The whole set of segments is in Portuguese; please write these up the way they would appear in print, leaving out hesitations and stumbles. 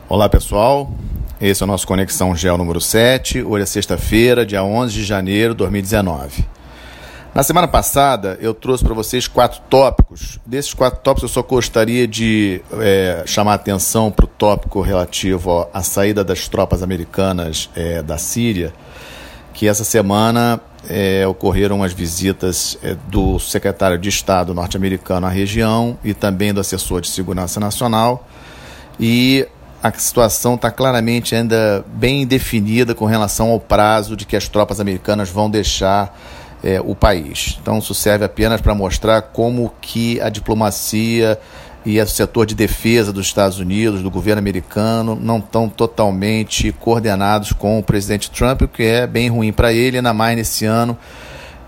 Olá pessoal, esse é o nosso Conexão Geo número 7, hoje é sexta-feira, dia 11 de janeiro de 2019. Na semana passada eu trouxe para vocês 4 tópicos. Desses 4 tópicos eu só gostaria de chamar a atenção para o tópico relativo à saída das tropas americanas da Síria, que essa semana ocorreram as visitas do secretário de Estado norte-americano à região e também do assessor de segurança nacional, e a situação está claramente ainda bem definida com relação ao prazo de que as tropas americanas vão deixar o país. Então isso serve apenas para mostrar como que a diplomacia e o setor de defesa dos Estados Unidos, do governo americano, não estão totalmente coordenados com o presidente Trump, o que é bem ruim para ele, ainda mais nesse ano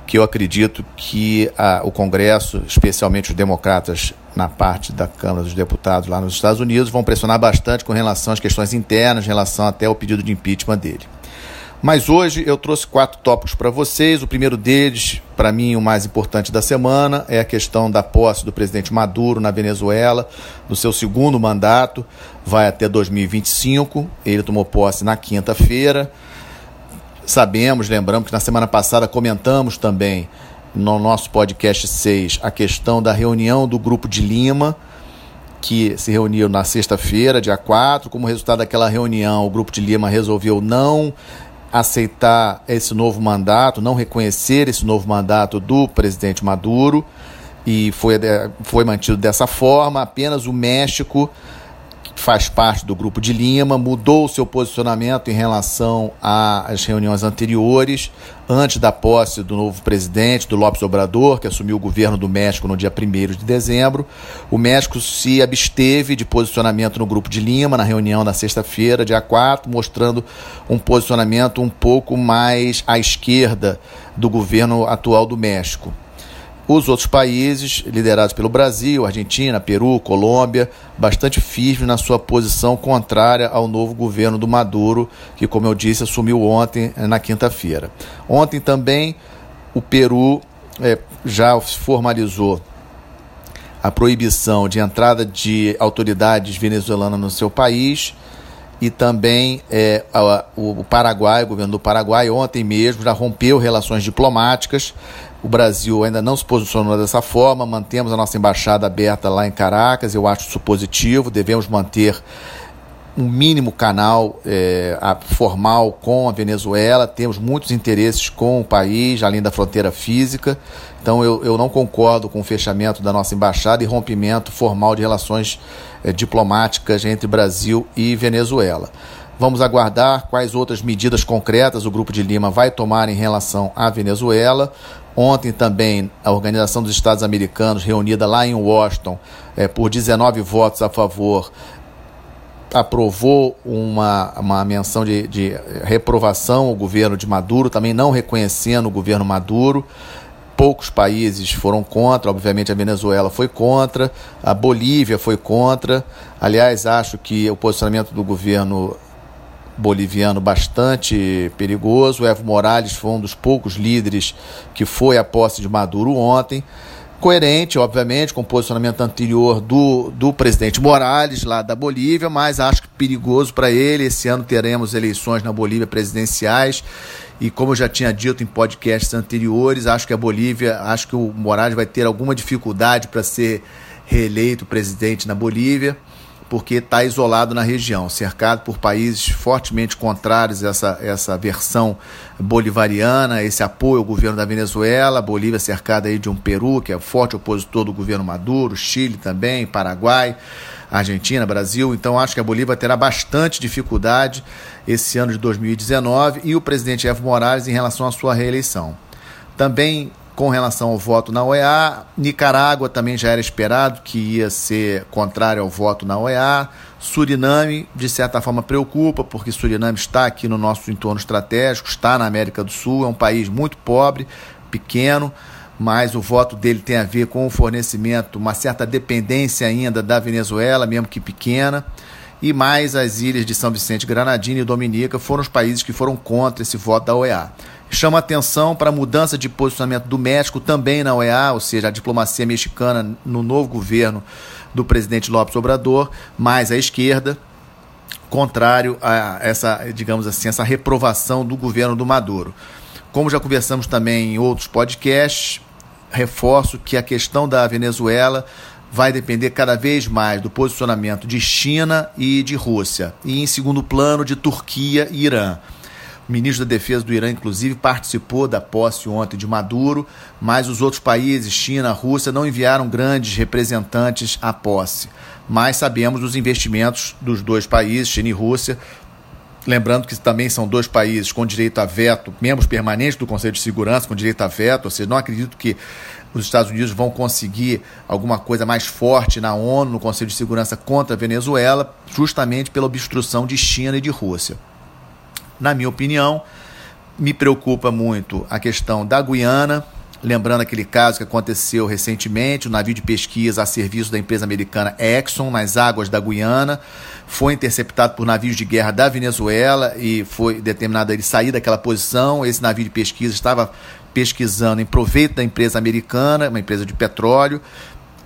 que eu acredito que o Congresso, especialmente os democratas na parte da Câmara dos Deputados lá nos Estados Unidos, vão pressionar bastante com relação às questões internas, em relação até ao pedido de impeachment dele. Mas hoje eu trouxe 4 tópicos para vocês. O primeiro deles, para mim o mais importante da semana, é a questão da posse do presidente Maduro na Venezuela, do seu segundo mandato, vai até 2025, ele tomou posse na quinta-feira. Lembramos que na semana passada comentamos também no nosso podcast 6 a questão da reunião do Grupo de Lima, que se reuniu na sexta-feira, dia 4. Como resultado daquela reunião, o Grupo de Lima resolveu não aceitar esse novo mandato, não reconhecer esse novo mandato do presidente Maduro, e foi mantido dessa forma. Apenas o México, que faz parte do Grupo de Lima, mudou o seu posicionamento em relação às reuniões anteriores, antes da posse do novo presidente, do López Obrador, que assumiu o governo do México no dia 1º de dezembro. O México se absteve de posicionamento no Grupo de Lima, na reunião da sexta-feira, dia 4, mostrando um posicionamento um pouco mais à esquerda do governo atual do México. Os outros países, liderados pelo Brasil, Argentina, Peru, Colômbia, bastante firmes na sua posição contrária ao novo governo do Maduro, que, como eu disse, assumiu ontem, na quinta-feira. Ontem também o Peru já formalizou a proibição de entrada de autoridades venezuelanas no seu país, e também o Paraguai, o governo do Paraguai, ontem mesmo já rompeu relações diplomáticas. O Brasil ainda não se posicionou dessa forma, mantemos a nossa embaixada aberta lá em Caracas, eu acho isso positivo, devemos manter um mínimo canal formal com a Venezuela, temos muitos interesses com o país, além da fronteira física, então eu não concordo com o fechamento da nossa embaixada e rompimento formal de relações diplomáticas entre Brasil e Venezuela. Vamos aguardar quais outras medidas concretas o Grupo de Lima vai tomar em relação à Venezuela. Ontem também a Organização dos Estados Americanos, reunida lá em Washington, por 19 votos a favor, aprovou uma menção de reprovação ao governo de Maduro, também não reconhecendo o governo Maduro. Poucos países foram contra, obviamente a Venezuela foi contra, a Bolívia foi contra. Aliás, acho que o posicionamento do governo boliviano bastante perigoso. O Evo Morales foi um dos poucos líderes que foi à posse de Maduro ontem, coerente, obviamente, com o posicionamento anterior do presidente Morales, lá da Bolívia, mas acho que perigoso para ele. Esse ano teremos eleições na Bolívia presidenciais, e como eu já tinha dito em podcasts anteriores, acho que o Morales vai ter alguma dificuldade para ser reeleito presidente na Bolívia, porque está isolado na região, cercado por países fortemente contrários a essa versão bolivariana, esse apoio ao governo da Venezuela. A Bolívia cercada aí de um Peru, que é forte opositor do governo Maduro, Chile também, Paraguai, Argentina, Brasil. Então acho que a Bolívia terá bastante dificuldade esse ano de 2019, e o presidente Evo Morales em relação à sua reeleição. Também com relação ao voto na OEA, Nicarágua também já era esperado que ia ser contrário ao voto na OEA. Suriname, de certa forma, preocupa, porque Suriname está aqui no nosso entorno estratégico, está na América do Sul, é um país muito pobre, pequeno, mas o voto dele tem a ver com o fornecimento, uma certa dependência ainda da Venezuela, mesmo que pequena. E mais as ilhas de São Vicente, Granadina e Dominica foram os países que foram contra esse voto da OEA. Chama atenção para a mudança de posicionamento do México também na OEA, ou seja, a diplomacia mexicana no novo governo do presidente López Obrador, mais à esquerda. contrário a essa, digamos assim, essa reprovação do governo do Maduro. Como já conversamos também em outros podcasts, reforço que a questão da Venezuela vai depender cada vez mais do posicionamento de China e de Rússia, e em segundo plano de Turquia e Irã. O ministro da Defesa do Irã, inclusive, participou da posse ontem de Maduro, mas os outros países, China, Rússia, não enviaram grandes representantes à posse. Mas sabemos dos investimentos dos dois países, China e Rússia, lembrando que também são dois países com direito a veto, membros permanentes do Conselho de Segurança com direito a veto, ou seja, não acredito que os Estados Unidos vão conseguir alguma coisa mais forte na ONU, no Conselho de Segurança contra a Venezuela, justamente pela obstrução de China e de Rússia. Na minha opinião, me preocupa muito a questão da Guiana, lembrando aquele caso que aconteceu recentemente, o navio de pesquisa a serviço da empresa americana Exxon, nas águas da Guiana, foi interceptado por navios de guerra da Venezuela e foi determinado a ele sair daquela posição. Esse navio de pesquisa estava pesquisando em proveito da empresa americana, uma empresa de petróleo,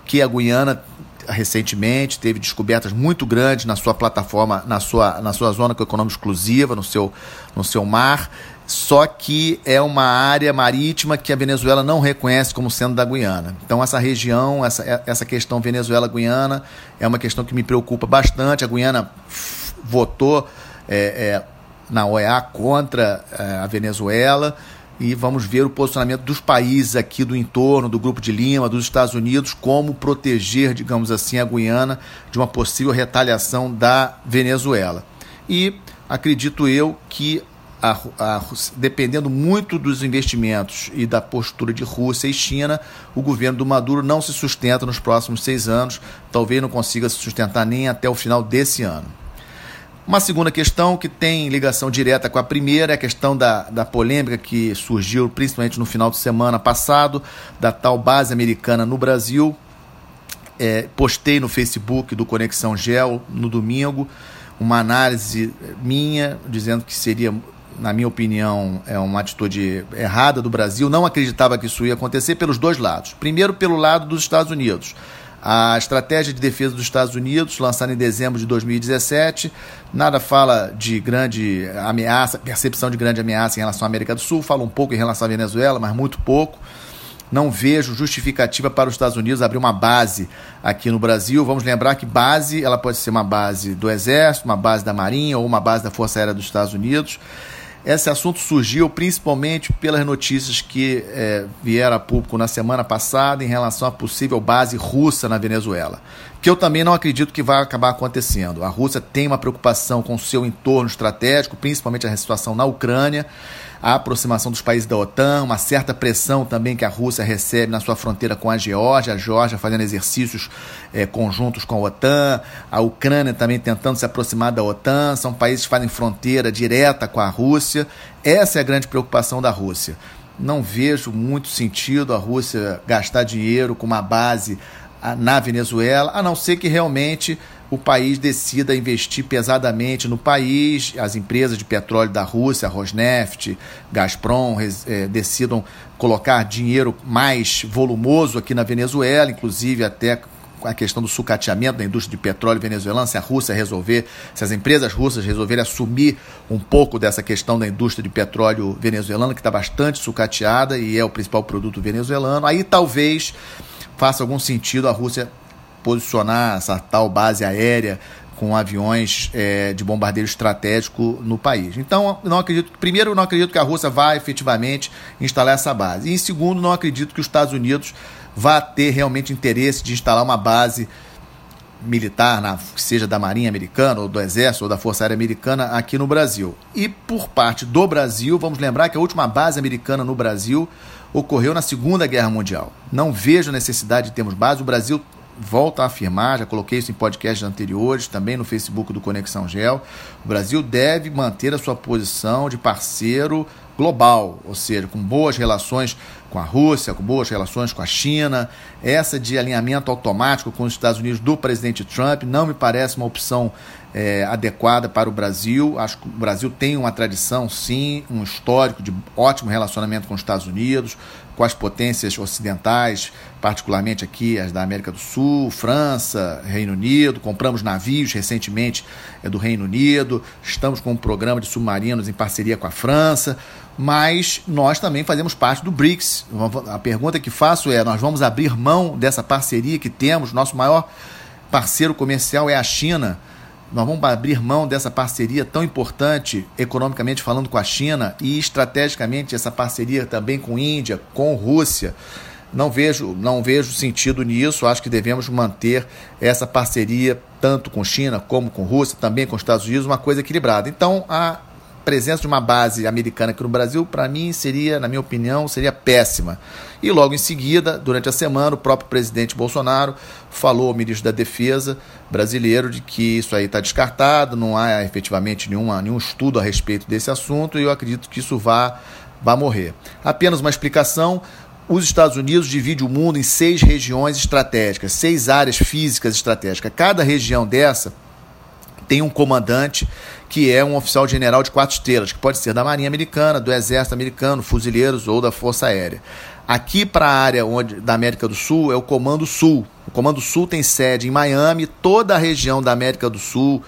que a Guiana recentemente teve descobertas muito grandes na sua plataforma, na sua zona econômica exclusiva, no seu mar, só que é uma área marítima que a Venezuela não reconhece como sendo da Guiana. Então essa região, essa questão Venezuela-Guiana é uma questão que me preocupa bastante. A Guiana votou na OEA contra a Venezuela, e vamos ver o posicionamento dos países aqui do entorno, do Grupo de Lima, dos Estados Unidos, como proteger, digamos assim, a Guiana de uma possível retaliação da Venezuela. E acredito eu que, dependendo muito dos investimentos e da postura de Rússia e China, o governo do Maduro não se sustenta nos próximos 6 anos, talvez não consiga se sustentar nem até o final desse ano. Uma segunda questão que tem ligação direta com a primeira é a questão da polêmica que surgiu principalmente no final de semana passado, da tal base americana no Brasil. Postei no Facebook do Conexão Gel no domingo uma análise minha, dizendo que seria, na minha opinião, uma atitude errada do Brasil. Não acreditava que isso ia acontecer pelos dois lados. Primeiro, pelo lado dos Estados Unidos. A estratégia de defesa dos Estados Unidos, lançada em dezembro de 2017, nada fala de grande ameaça, percepção de grande ameaça em relação à América do Sul, fala um pouco em relação à Venezuela, mas muito pouco. Não vejo justificativa para os Estados Unidos abrir uma base aqui no Brasil. Vamos lembrar que base, ela pode ser uma base do Exército, uma base da Marinha ou uma base da Força Aérea dos Estados Unidos. Esse assunto surgiu principalmente pelas notícias que vieram a público na semana passada em relação à possível base russa na Venezuela, que eu também não acredito que vai acabar acontecendo. A Rússia tem uma preocupação com o seu entorno estratégico, principalmente a situação na Ucrânia, a aproximação dos países da OTAN, uma certa pressão também que a Rússia recebe na sua fronteira com a Geórgia fazendo exercícios conjuntos com a OTAN, a Ucrânia também tentando se aproximar da OTAN, são países que fazem fronteira direta com a Rússia. Essa é a grande preocupação da Rússia. Não vejo muito sentido a Rússia gastar dinheiro com uma base na Venezuela, a não ser que realmente o país decida investir pesadamente no país, as empresas de petróleo da Rússia, Rosneft, Gazprom, decidam colocar dinheiro mais volumoso aqui na Venezuela, inclusive até a questão do sucateamento da indústria de petróleo venezuelana, se a Rússia resolver, se as empresas russas resolverem assumir um pouco dessa questão da indústria de petróleo venezuelana, que está bastante sucateada e é o principal produto venezuelano, aí talvez faça algum sentido a Rússia posicionar essa tal base aérea com aviões de bombardeio estratégico no país. Então, não acredito que a Rússia vá efetivamente instalar essa base. E, em segundo, não acredito que os Estados Unidos vá ter realmente interesse de instalar uma base militar, que seja da Marinha Americana, ou do Exército, ou da Força Aérea Americana, aqui no Brasil. E, por parte do Brasil, vamos lembrar que a última base americana no Brasil ocorreu na Segunda Guerra Mundial. Não vejo necessidade de termos base. O Brasil, volto a afirmar, já coloquei isso em podcasts anteriores, também no Facebook do Conexão Gel, o Brasil deve manter a sua posição de parceiro global, ou seja, com boas relações com a Rússia, com boas relações com a China. Essa de alinhamento automático com os Estados Unidos do presidente Trump não me parece uma opção adequada para o Brasil. Acho que o Brasil tem uma tradição, sim, um histórico de ótimo relacionamento com os Estados Unidos, com as potências ocidentais, particularmente aqui as da América do Sul, França, Reino Unido. Compramos navios recentemente do Reino Unido, estamos com um programa de submarinos em parceria com a França, mas nós também fazemos parte do BRICS. A pergunta que faço é: nós vamos abrir mão dessa parceria que temos? Nosso maior parceiro comercial é a China. Nós vamos abrir mão dessa parceria tão importante, economicamente falando, com a China, e estrategicamente essa parceria também com Índia, com Rússia? Não vejo sentido nisso. Acho que devemos manter essa parceria tanto com China como com Rússia, também com os Estados Unidos, uma coisa equilibrada. Então, a presença de uma base americana aqui no Brasil, para mim, seria, na minha opinião, seria péssima. E logo em seguida, durante a semana, o próprio presidente Bolsonaro falou ao ministro da Defesa brasileiro de que isso aí está descartado, não há efetivamente nenhum estudo a respeito desse assunto, e eu acredito que isso vá morrer. Apenas uma explicação: os Estados Unidos dividem o mundo em 6 regiões estratégicas, 6 áreas físicas estratégicas. Cada região dessa tem um comandante que é um oficial general de 4 estrelas, que pode ser da Marinha Americana, do Exército Americano, fuzileiros ou da Força Aérea. Aqui para a área da América do Sul é o Comando Sul. O Comando Sul tem sede em Miami. Toda a região da América do Sul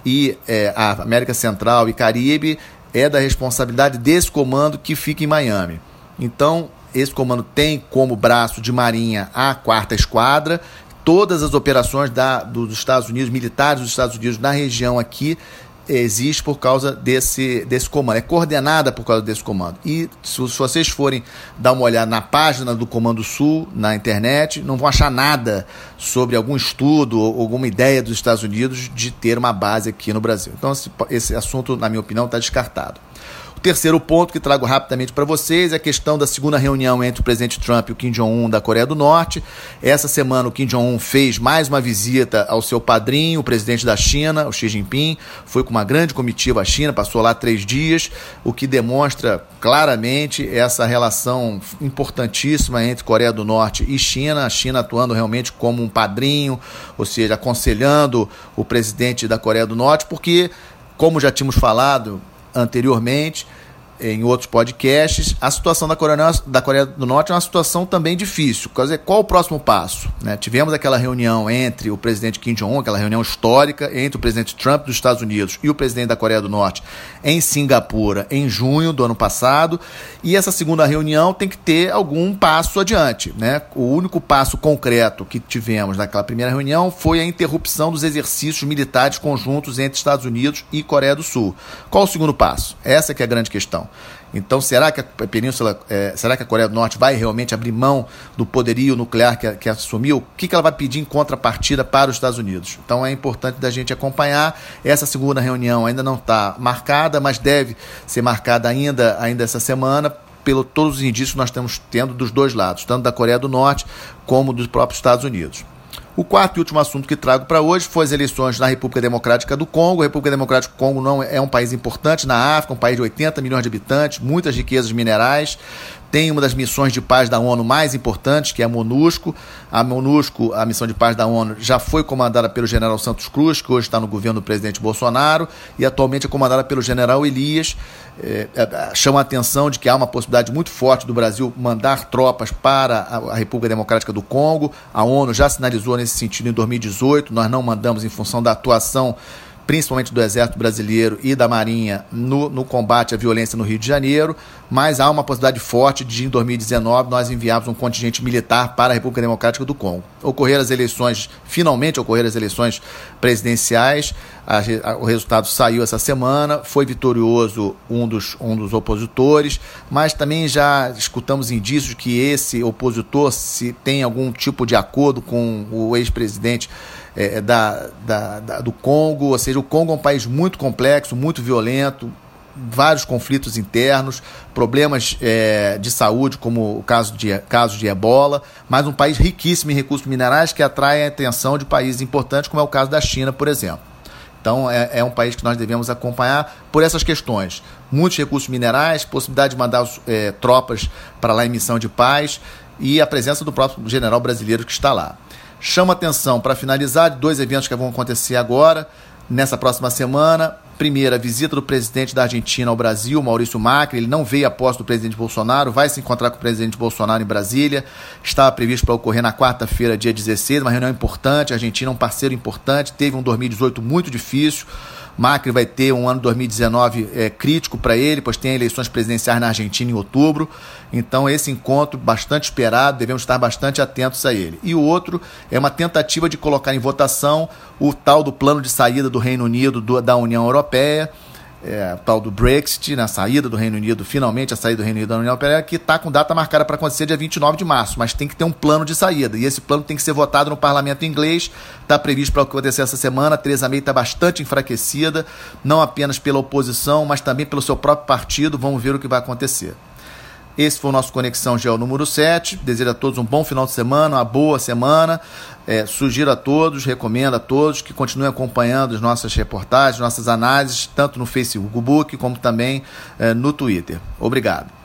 e a América Central e Caribe é da responsabilidade desse comando, que fica em Miami. Então, esse comando tem como braço de marinha a 4ª Esquadra. Todas as operações dos Estados Unidos, militares dos Estados Unidos na região aqui, existe por causa desse comando, é coordenada por causa desse comando. E se vocês forem dar uma olhada na página do Comando Sul, na internet, não vão achar nada sobre algum estudo ou alguma ideia dos Estados Unidos de ter uma base aqui no Brasil. Então esse assunto, na minha opinião, está descartado. Terceiro ponto que trago rapidamente para vocês é a questão da segunda reunião entre o presidente Trump e o Kim Jong-un da Coreia do Norte. Essa semana o Kim Jong-un fez mais uma visita ao seu padrinho, o presidente da China, o Xi Jinping. Foi com uma grande comitiva à China, passou lá 3 dias, o que demonstra claramente essa relação importantíssima entre Coreia do Norte e China. A China atuando realmente como um padrinho, ou seja, aconselhando o presidente da Coreia do Norte, porque, como já tínhamos falado anteriormente, em outros podcasts, a situação da Coreia do Norte é uma situação também difícil. Qual o próximo passo? Tivemos aquela reunião entre o presidente Kim Jong-un, aquela reunião histórica entre o presidente Trump dos Estados Unidos e o presidente da Coreia do Norte em Singapura, em junho do ano passado, e essa segunda reunião tem que ter algum passo adiante. O único passo concreto que tivemos naquela primeira reunião foi a interrupção dos exercícios militares conjuntos entre Estados Unidos e Coreia do Sul. Qual o segundo passo? Essa que é a grande questão. Então, será que a Coreia do Norte vai realmente abrir mão do poderio nuclear que assumiu? O que ela vai pedir em contrapartida para os Estados Unidos? Então, é importante da gente acompanhar. Essa segunda reunião ainda não está marcada, mas deve ser marcada ainda essa semana, pelo todos os indícios que nós estamos tendo dos dois lados, tanto da Coreia do Norte como dos próprios Estados Unidos. O quarto e último assunto que trago para hoje foi as eleições na República Democrática do Congo. A República Democrática do Congo não é um país importante na África, um país de 80 milhões de habitantes, muitas riquezas minerais. Tem uma das missões de paz da ONU mais importantes, que é a MONUSCO. A MONUSCO, a missão de paz da ONU, já foi comandada pelo general Santos Cruz, que hoje está no governo do presidente Bolsonaro, e atualmente é comandada pelo general Elias. Chama a atenção de que há uma possibilidade muito forte do Brasil mandar tropas para a República Democrática do Congo. A ONU já sinalizou nesse sentido em 2018, nós não mandamos em função da atuação principalmente do Exército Brasileiro e da Marinha no combate à violência no Rio de Janeiro, mas há uma possibilidade forte de, em 2019, nós enviarmos um contingente militar para a República Democrática do Congo. Finalmente ocorreram as eleições presidenciais, o resultado saiu essa semana, foi vitorioso um dos opositores, mas também já escutamos indícios que esse opositor se tem algum tipo de acordo com o ex-presidente do Congo. Ou seja, o Congo é um país muito complexo, muito violento, vários conflitos internos, problemas de saúde, como o caso de ebola, mas um país riquíssimo em recursos minerais que atrai a atenção de países importantes, como é o caso da China, por exemplo. Então é um país que nós devemos acompanhar por essas questões. Muitos recursos minerais, possibilidade de mandar tropas para lá em missão de paz e a presença do próprio general brasileiro que está lá. Chama atenção, para finalizar, de 2 eventos que vão acontecer agora, nessa próxima semana. Primeiro, a visita do presidente da Argentina ao Brasil, Maurício Macri. Ele não veio à posse do presidente Bolsonaro, vai se encontrar com o presidente Bolsonaro em Brasília. Estava previsto para ocorrer na quarta-feira, dia 16, uma reunião importante. A Argentina é um parceiro importante, teve um 2018 muito difícil. Macri vai ter um ano 2019 crítico para ele, pois tem eleições presidenciais na Argentina em outubro. Então esse encontro bastante esperado, devemos estar bastante atentos a ele. E o outro é uma tentativa de colocar em votação o tal do plano de saída do Reino Unido da União Europeia, o tal do Brexit, na saída do Reino Unido, finalmente a saída do Reino Unido da União Europeia, que está com data marcada para acontecer dia 29 de março, mas tem que ter um plano de saída, e esse plano tem que ser votado no parlamento inglês, está previsto para acontecer essa semana. A Theresa May está bastante enfraquecida, não apenas pela oposição, mas também pelo seu próprio partido. Vamos ver o que vai acontecer. Esse foi o nosso Conexão GEO número 7. Desejo a todos um bom final de semana, uma boa semana. Sugiro a todos, recomendo a todos que continuem acompanhando as nossas reportagens, nossas análises, tanto no Facebook como também no Twitter. Obrigado.